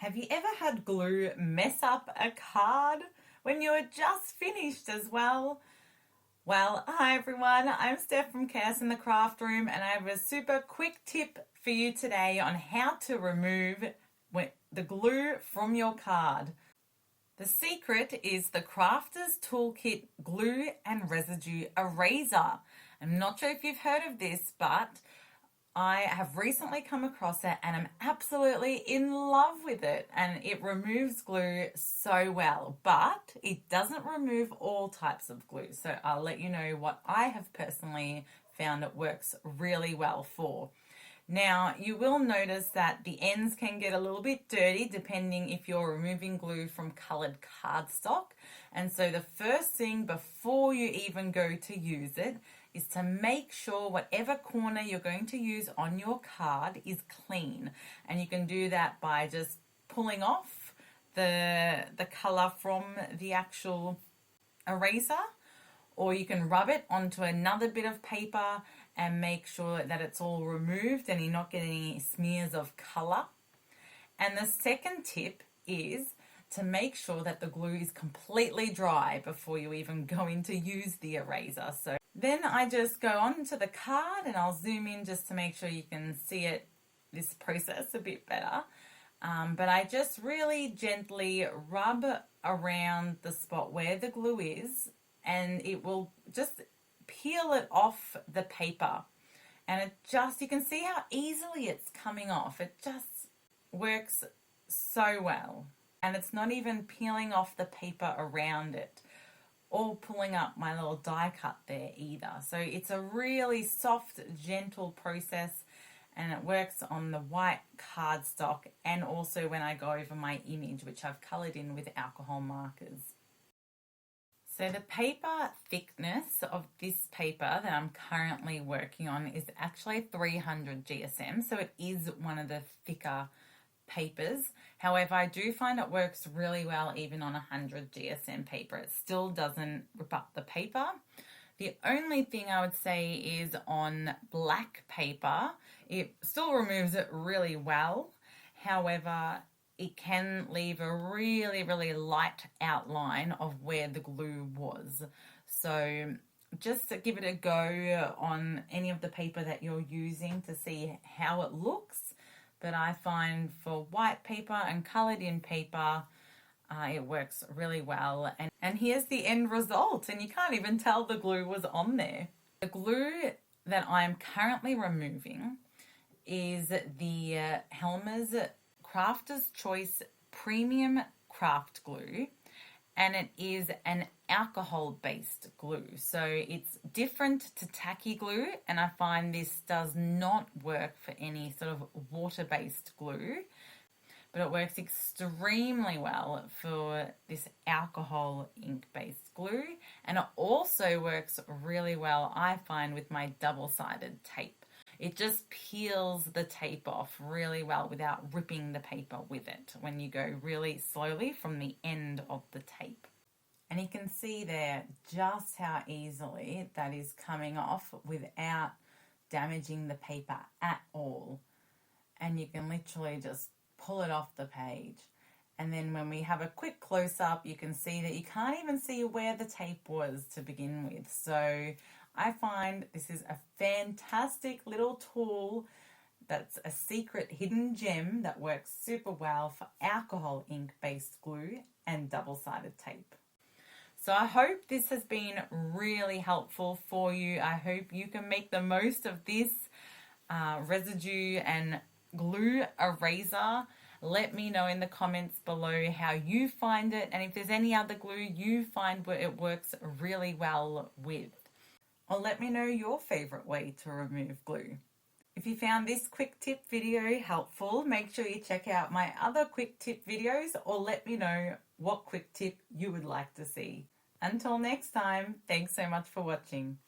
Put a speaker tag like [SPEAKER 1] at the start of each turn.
[SPEAKER 1] Have you ever had glue mess up a card when you were just finished as well? Well, hi everyone, I'm Steph from Chaos in the Craft Room, and I have a super quick tip for you today on how to remove the glue from your card. The secret is the Crafter's Toolkit Glue and Residue Eraser. I'm not sure if you've heard of this, but I have recently come across it and I'm absolutely in love with it, and it removes glue so well, but it doesn't remove all types of glue. So I'll let you know what I have personally found it works really well for. Now, you will notice that the ends can get a little bit dirty depending if you're removing glue from colored cardstock. And so the first thing before you even go to use it is to make sure whatever corner you're going to use on your card is clean. And you can do that by just pulling off the color from the actual eraser, or you can rub it onto another bit of paper and make sure that it's all removed and you're not getting any smears of color. And the second tip is to make sure that the glue is completely dry before you even go in to use the eraser. So then I just go onto the card and I'll zoom in just to make sure you can see this process a bit better. But I just really gently rub around the spot where the glue is, and it will just peel it off the paper. And you can see how easily it's coming off. It just works so well. And it's not even peeling off the paper around it or pulling up my little die cut there either. So it's a really soft, gentle process, and it works on the white cardstock and also when I go over my image, which I've colored in with alcohol markers. So the paper thickness of this paper that I'm currently working on is actually 300 GSM, so it is one of the thicker papers. However, I do find it works really well even on 100 GSM paper. It still doesn't rip up the paper. The only thing I would say is on black paper, it still removes it really well. However, it can leave a really, really light outline of where the glue was. So just to give it a go on any of the paper that you're using to see how it looks. But I find for white paper and colored in paper, it works really well. And here's the end result, and you can't even tell the glue was on there. The glue that I'm currently removing is the Helmer's Crafter's Choice Premium Craft Glue, and it is an alcohol-based glue. So it's different to tacky glue, and I find this does not work for any sort of water-based glue, but it works extremely well for this alcohol ink-based glue, and it also works really well, I find, with my double-sided tape. It just peels the tape off really well without ripping the paper with it when you go really slowly from the end of the tape. And you can see there just how easily that is coming off without damaging the paper at all. And you can literally just pull it off the page. And then when we have a quick close-up, you can see that you can't even see where the tape was to begin with. So I find this is a fantastic little tool that's a secret hidden gem that works super well for alcohol ink-based glue and double-sided tape. So I hope this has been really helpful for you. I hope you can make the most of this residue and glue eraser. Let me know in the comments below how you find it, and if there's any other glue you find where it works really well with. Or let me know your favorite way to remove glue. If you found this quick tip video helpful, make sure you check out my other quick tip videos, or let me know what quick tip you would like to see. Until next time, thanks so much for watching.